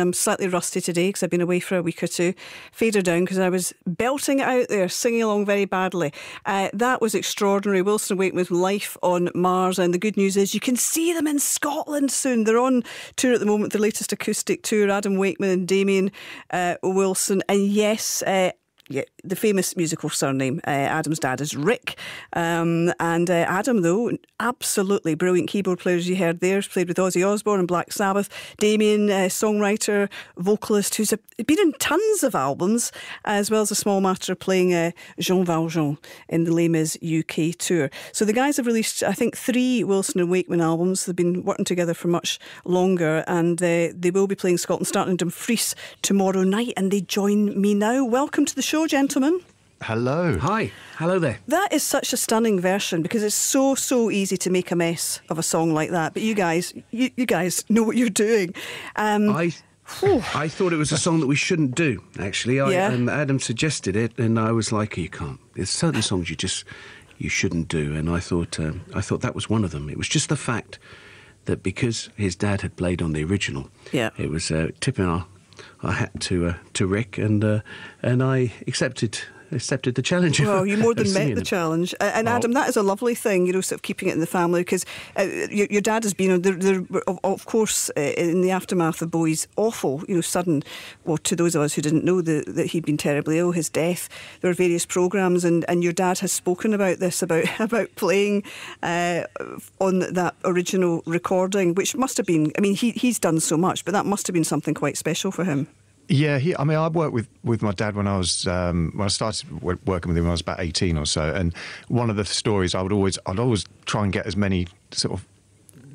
I'm slightly rusty today because I've been away for a week or two. Fader down because I was belting it out there, singing along very badly. That was extraordinary. Wilson and Wakeman with Life on Mars, and the good news is you can see them in Scotland soon. They're on tour at the moment, the latest acoustic tour. Adam Wakeman and Damian Wilson, and yes, the famous musical surname. Adam's dad is Rick. And Adam, though, absolutely brilliant keyboard player, as you heard there. Played with Ozzy Osbourne and Black Sabbath. Damian, songwriter, vocalist, who's been in tons of albums, as well as a small matter playing Jean Valjean in the Les Mis UK tour. So the guys have released, I think, 3 Wilson and Wakeman albums. They've been working together for much longer, and they will be playing Scotland starting in Dumfries tomorrow night, and they join me now. Welcome to the show, gentlemen. Hello. Hi. Hello there. That is such a stunning version, because it's so easy to make a mess of a song like that. But you guys know what you're doing. I thought it was a song that we shouldn't do, actually. Adam suggested it, and I was like, you can't. There's certain songs you shouldn't do, and I thought that was one of them. It was just the fact that because his dad had played on the original, it was tipping our hat to Rick, and I accepted the challenge. Well, you more than met the challenge. And Adam, that is a lovely thing, sort of keeping it in the family, because your dad has been, of course, in the aftermath of Bowie's awful, sudden, well, to those of us who didn't know that he'd been terribly ill, his death, there were various programmes, and your dad has spoken about this, about playing on that original recording, which must have been, he's done so much, but that must have been something quite special for him. Yeah, I worked with my dad when I started working with him when I was about 18 or so, and one of the stories I'd always try and get as many sort of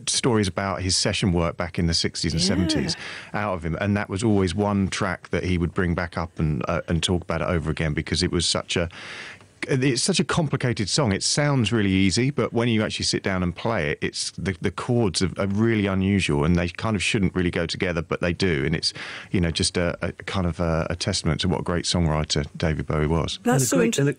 stories about his session work back in the 60s and 70s out of him, and that was always one track that he would bring back up and talk about it over again, because it's such a complicated song. It sounds really easy, but when you actually sit down and play it, it's the chords are really unusual, and they kind of shouldn't really go together, but they do. And it's just a kind of a testament to what a great songwriter David Bowie was. That's so interesting.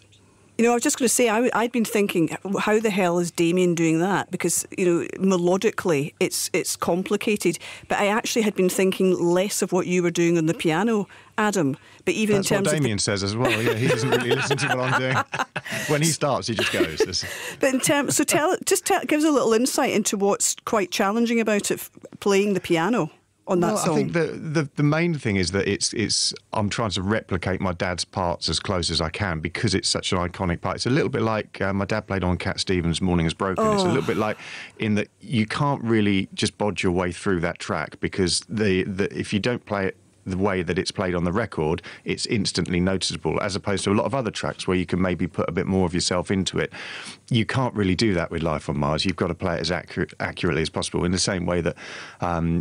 I was just going to say, I'd been thinking, how the hell is Damian doing that? Because, melodically, it's complicated. But I actually had been thinking less of what you were doing on the piano, Adam. But even that's in terms what Damian says as well. Yeah, he doesn't really listen to what I'm doing. When he starts, he just goes. But in terms, give us a little insight into what's quite challenging about it, playing the piano on that song. I think the main thing is that it's I'm trying to replicate my dad's parts as close as I can, because it's such an iconic part. It's a little bit like my dad played on Cat Stevens' Morning Has Broken. It's a little bit like in that you can't really just bodge your way through that track, because if you don't play it the way that it's played on the record, it's instantly noticeable, as opposed to a lot of other tracks where you can maybe put a bit more of yourself into it. You can't really do that with Life on Mars. You've got to play it as accurately as possible, in the same way that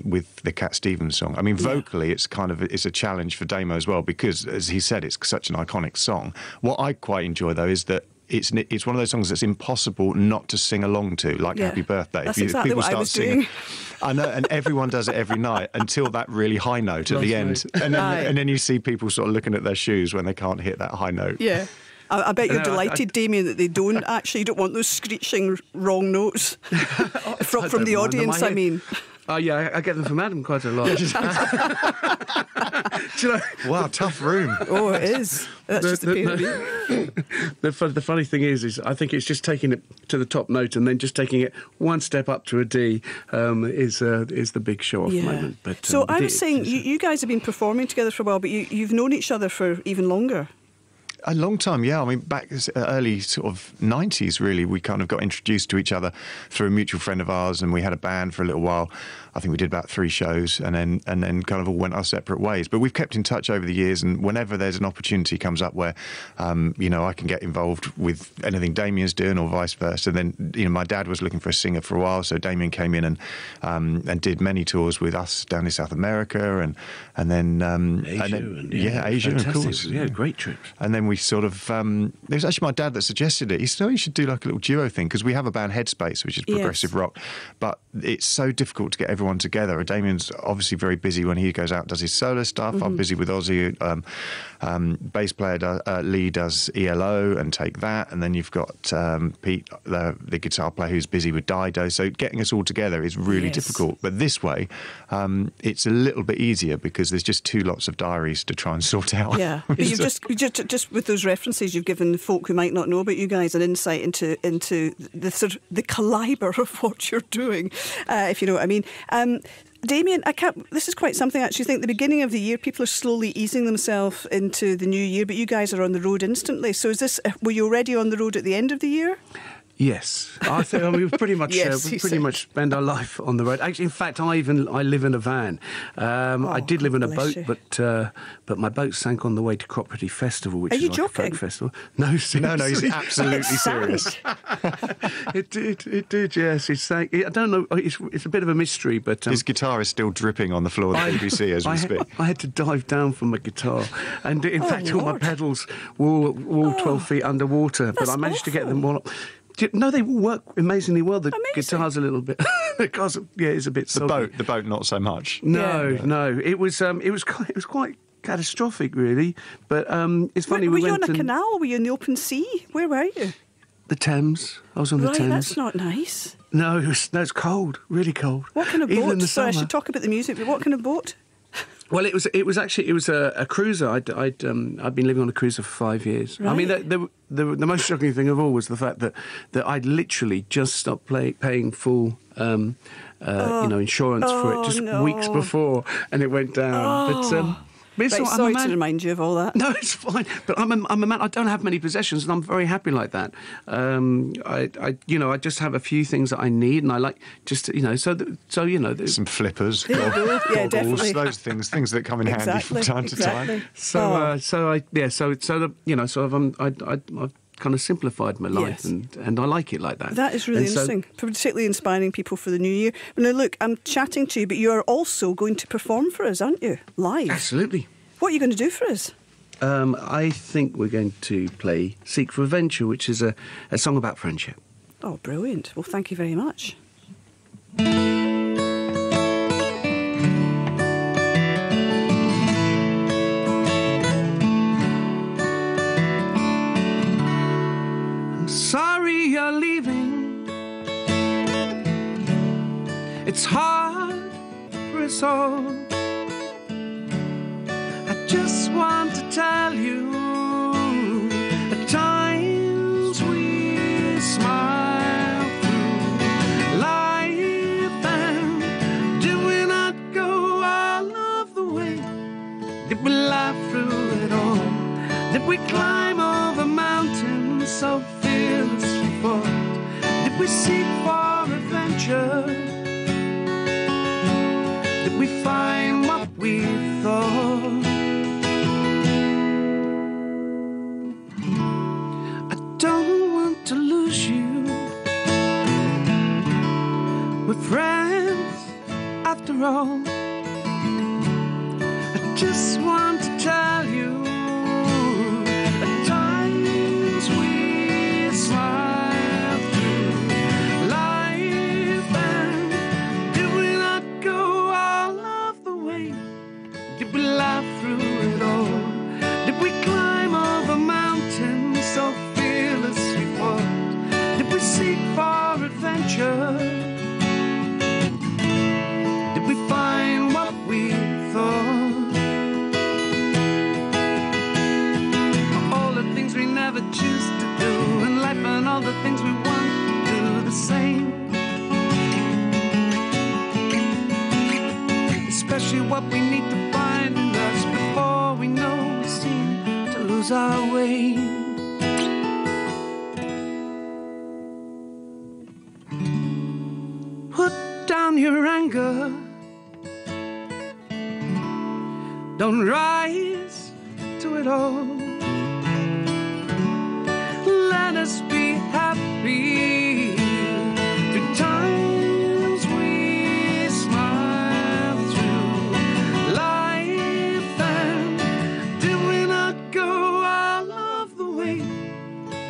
with the Cat Stevens song. Vocally, it's a challenge for Damo as well, because, as he said, it's such an iconic song. What I quite enjoy, though, is that it's one of those songs that's impossible not to sing along to, like Happy Birthday. That's exactly people what start I was singing, doing. I know, and everyone does it every night until that really high note at the end. And then you see people sort of looking at their shoes when they can't hit that high note. Yeah. I bet you're delighted, Damian, that they don't actually. You don't want those screeching wrong notes from the audience, I mean. Oh, yeah, I get them from Adam quite a lot. Wow, tough room. Oh, it is. That's just the pain of me. The funny thing is I think it's just taking it to the top note and then just taking it one step up to a D is the big show-off moment. But, so I was saying, you guys have been performing together for a while, but you've known each other for even longer. A long time, yeah. Back early sort of 90s, really, we kind of got introduced to each other through a mutual friend of ours, and we had a band for a little while. I think we did about 3 shows, and then kind of all went our separate ways. But we've kept in touch over the years, and whenever there's an opportunity comes up where, I can get involved with anything Damian's doing or vice versa. Then, my dad was looking for a singer for a while, so Damian came in and did many tours with us down in South America, and then Asia, of course, great trips. And then we sort of it was actually my dad that suggested it. He said, you should do like a little duo thing, because we have a band, Headspace, which is progressive rock, but it's so difficult to get everyone everyone together. Damian's obviously very busy when he goes out and does his solo stuff. I'm busy with Ozzy. Bass player Lee does ELO and Take That, and then you've got Pete, the guitar player, who's busy with Dido. So getting us all together is really difficult. But this way, it's a little bit easier because there's just two lots of diaries to try and sort out. Yeah, but you've just with those references, you've given folk who might not know about you guys an insight into the sort of the calibre of what you're doing, if you know what I mean. Damian, this is quite something. I actually think the beginning of the year, people are slowly easing themselves into the new year, but you guys are on the road instantly. So were you already on the road at the end of the year? Yes, I think we pretty much much spend our life on the road. Actually, in fact, I live in a van. I did live in a boat, but my boat sank on the way to Cropredy Festival, which is like a folk festival. No, seriously. No, he's absolutely serious. It did. Yes, it sank. I don't know. It's a bit of a mystery, but his guitar is still dripping on the floor of the BBC as we speak. I had to dive down from my guitar, and in fact, all my pedals were all 12 feet underwater. But I managed to get them all up. No, they work amazingly well. The guitar's a little bit, it's a bit soggy. The boat, not so much. No. It was quite catastrophic, really. But it's funny. Were you on a canal? Were you in the open sea? Where were you? The Thames. I was on the Thames. That's not nice. No, it's cold, really cold. What kind of boat? Sorry, I should talk about the music. But what kind of boat? Well, it was a cruiser. I'd been living on a cruiser for 5 years. Right. I mean, the most shocking thing of all was the fact that I'd literally just stopped paying full insurance for it just weeks before, and it went down. But sorry to remind you of all that. No, it's fine. But I'm a man. I don't have many possessions, and I'm very happy like that. I just have a few things that I need, and I like just some flippers, goggles, definitely those things that come in handy from time to time. I've kind of simplified my life, and I like it like that. That is really interesting, particularly inspiring people for the new year. Now, look, I'm chatting to you, but you are also going to perform for us, aren't you? Live. Absolutely. What are you going to do for us? I think we're going to play Seek for Adventure, which is a song about friendship. Oh, brilliant. Well, thank you very much. Sorry you're leaving. It's hard for us all. I just want to tell you, at times we smile through life, and did we not go all of the way? Did we laugh through it all? Did we climb over mountains so fearlessly fought? Did we seek for adventure? Did we find what we thought? I don't want to lose you. We're friends after all. I just want to tell you, did we find what we thought? All the things we never choose to do in life, and all the things we want to do the same. Especially what we need to find in us before we know we seem to lose our way. Down your anger, don't rise to it all. Let us be happy through times we smile through life, and did we not go all of the way?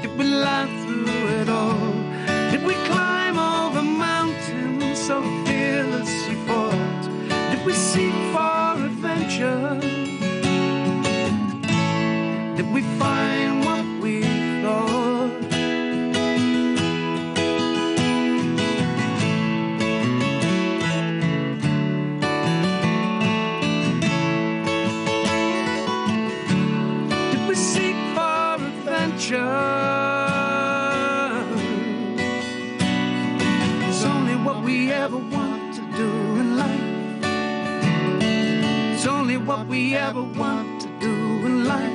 Did we laugh through it all? Did we climb over mountains so fearlessly fought? adventure did we find what we thought. Did we seek for adventure? It's only what we ever want to do in life. It's only what we ever want to do in life.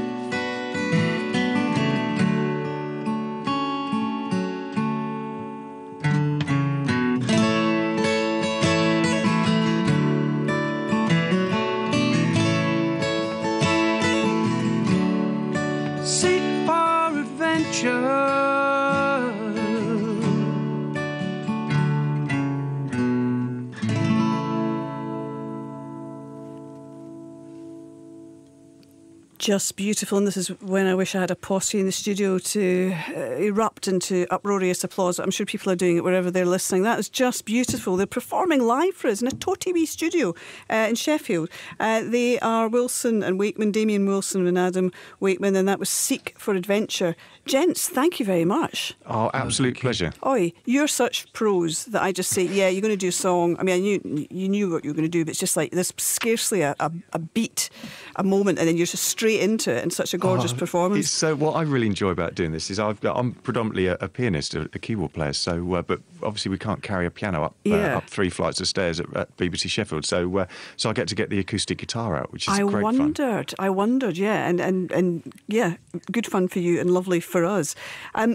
Seek for adventure. Just beautiful, and this is when I wish I had a posse in the studio to erupt into uproarious applause. I'm sure people are doing it wherever they're listening. That is just beautiful. They're performing live for us in a totty wee studio in Sheffield. They are Wilson and Wakeman, Damian Wilson and Adam Wakeman, and that was Seek for Adventure. Gents, thank you very much. Oh, absolute pleasure. Oi, you're such pros that I just say, yeah, you're going to do a song. I mean, you knew what you were going to do, but it's just like there's scarcely a beat, a moment, and then you're just straight into it in such a gorgeous performance. So what I really enjoy about doing this is I'm predominantly a pianist, a keyboard player. So, but obviously we can't carry a piano up 3 flights of stairs at BBC Sheffield. So I get to get the acoustic guitar out, which is great fun. I wondered, yeah, and yeah, good fun for you and lovely for us.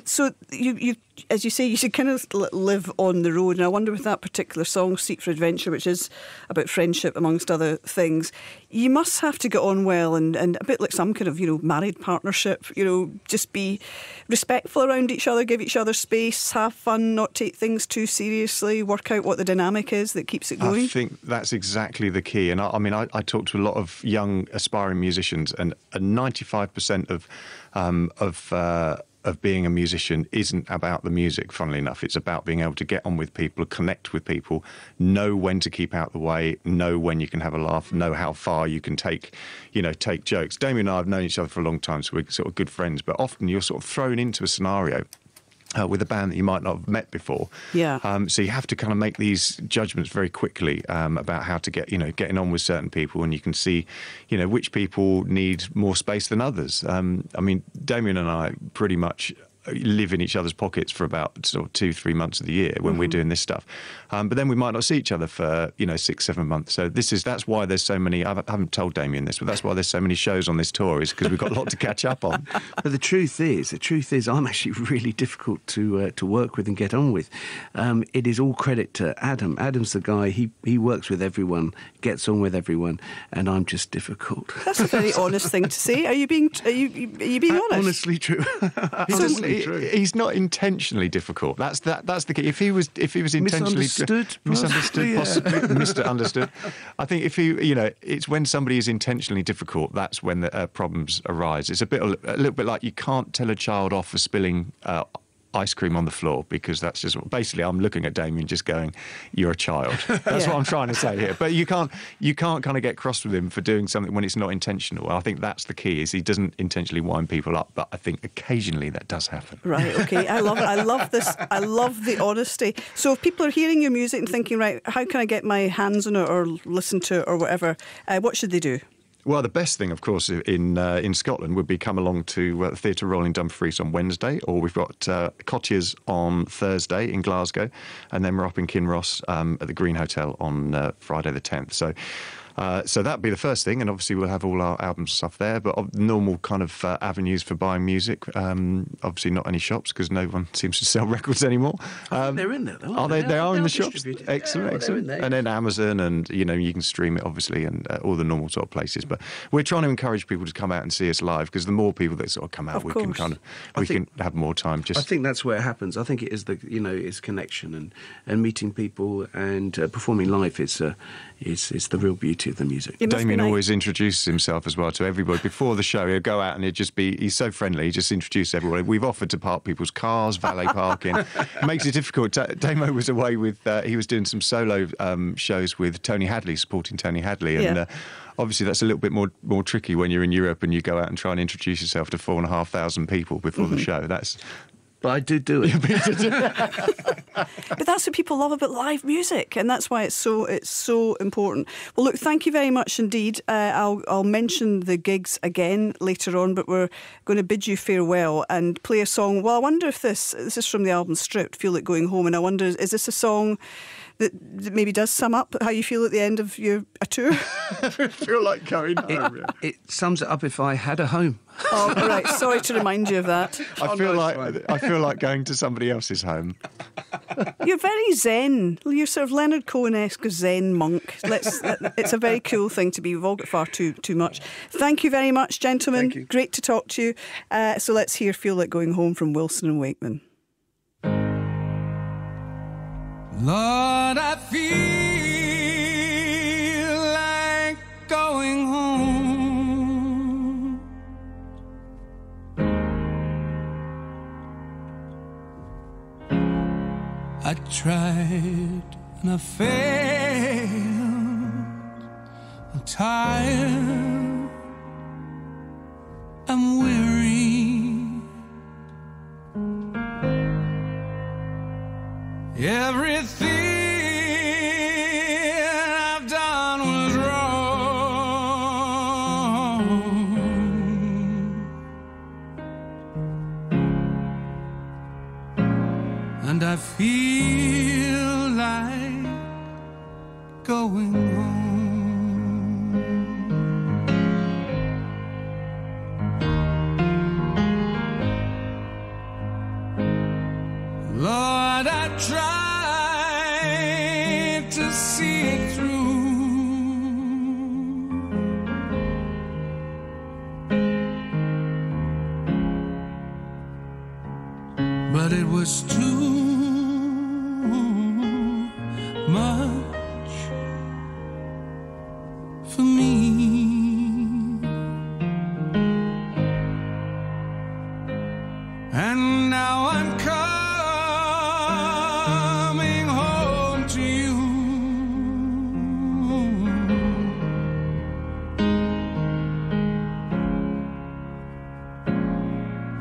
So you, as you say, you should kind of live on the road, and I wonder with that particular song, Seek for Adventure, which is about friendship amongst other things, you must have to get on well and a bit like some kind of, married partnership, just be respectful around each other, give each other space, have fun, not take things too seriously, work out what the dynamic is that keeps it going. I think that's exactly the key. And I talk to a lot of young aspiring musicians, and 95% of being a musician isn't about the music, funnily enough. It's about being able to get on with people, connect with people, know when to keep out the way, know when you can have a laugh, know how far you can take jokes. Damian and I have known each other for a long time, so we're sort of good friends, but often you're sort of thrown into a scenario with a band that you might not have met before. Yeah. So you have to kind of make these judgments very quickly about how to getting on with certain people, and you can see, which people need more space than others. Damian and I pretty much live in each other's pockets for about sort of 2-3 months of the year when we're doing this stuff. But then we might not see each other for, 6-7 months. So that's why there's so many, I haven't told Damian this, but that's why there's so many shows on this tour, is because we've got a lot to catch up on. But the truth is I'm actually really difficult to work with and get on with. It is all credit to Adam. Adam's the guy, he works with everyone, gets on with everyone, and I'm just difficult. That's a very honest thing to say. Are you being honest? Honestly true. Honestly true. He's not intentionally difficult. That's the key. If he was intentionally misunderstood, possibly misunderstood. I think if it's when somebody is intentionally difficult, that's when the problems arise. It's a little bit like you can't tell a child off for spilling ice cream on the floor, because that's just basically I'm looking at Damian just going, you're a child. That's what I'm trying to say here. But you can't kind of get cross with him for doing something when it's not intentional. I think that's the key, is he doesn't intentionally wind people up, but I think occasionally that does happen. Right, okay. I love this. I love the honesty. So if people are hearing your music and thinking, right, how can I get my hands on it or listen to it or whatever, what should they do? Well, the best thing, of course, in Scotland would be come along to the Theatre Royal in Dumfries on Wednesday, or we've got Cottiers on Thursday in Glasgow, and then we're up in Kinross at the Green Hotel on Friday the 10th. So that'd be the first thing, and obviously we'll have all our albums and stuff there, but normal kind of avenues for buying music. Obviously not any shops, because no one seems to sell records anymore. They're in there, though. They are in the shops. Excellent. And then Amazon, and you can stream it, obviously, and all the normal sort of places. But we're trying to encourage people to come out and see us live, because the more people that sort of come out, we can have more time. I think that's where it happens. I think it is it's connection and meeting people, and performing live is the real beauty quality of the music. Damian always introduces himself as well to everybody. Before the show, he'll go out and he's so friendly, he just introduces everybody. We've offered to park people's cars, valet parking. It makes it difficult. Damo was away with, he was doing some solo shows with Tony Hadley, supporting Tony Hadley. And obviously that's a little bit more tricky when you're in Europe and you go out and try and introduce yourself to 4,500 people before the show. But I do it. But that's what people love about live music, and that's why it's so important. Well, look, thank you very much indeed. I'll mention the gigs again later on, but we're going to bid you farewell and play a song. Well, I wonder if this is from the album Stripped, Feel Like Going Home, and I wonder, is this a song that maybe does sum up how you feel at the end of a tour? I feel like going home. It sums it up if I had a home. Oh, right. Sorry to remind you of that. I feel like going to somebody else's home. You're very zen. You're sort of Leonard Cohen-esque Zen monk. It's a very cool thing to be. We've all got far too much. Thank you very much, gentlemen. Thank you. Great to talk to you. So let's hear Feel Like Going Home from Wilson and Wakeman. Lord, I feel like going home. I tried and I failed. I'm tired. I'm weary. Everything I've done was wrong, and I feel like going home. Lord, I tried to see it through, but it was too much for me. And now I'm coming home to you,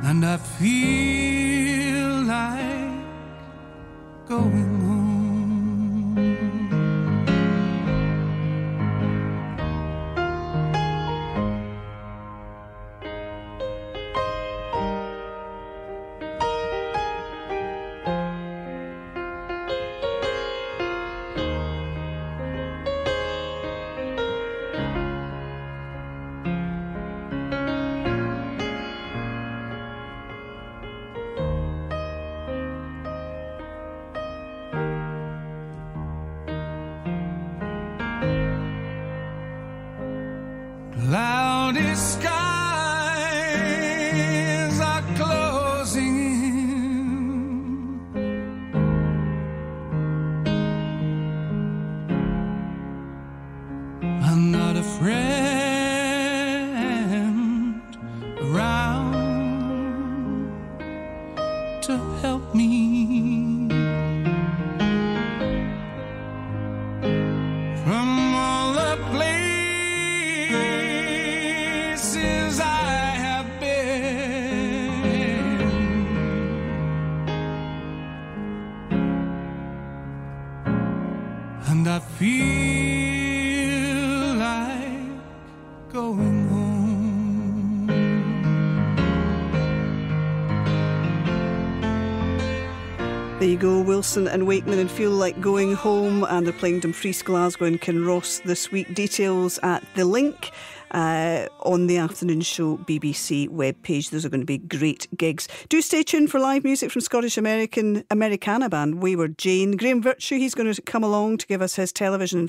and I feel like going home. Cloudy skies are closing in. I'm not a friend around to help me. From all the places I have been, and I feel like going home. There you go, Wilson and Wakeman, and Feel Like Going Home, and they're playing Dumfries, Glasgow and Kinross this week. Details at the link on the afternoon show BBC webpage. Those are going to be great gigs. Do stay tuned for live music from Scottish Americana band Wayward Jane. Graham Virtue, he's going to come along to give us his television and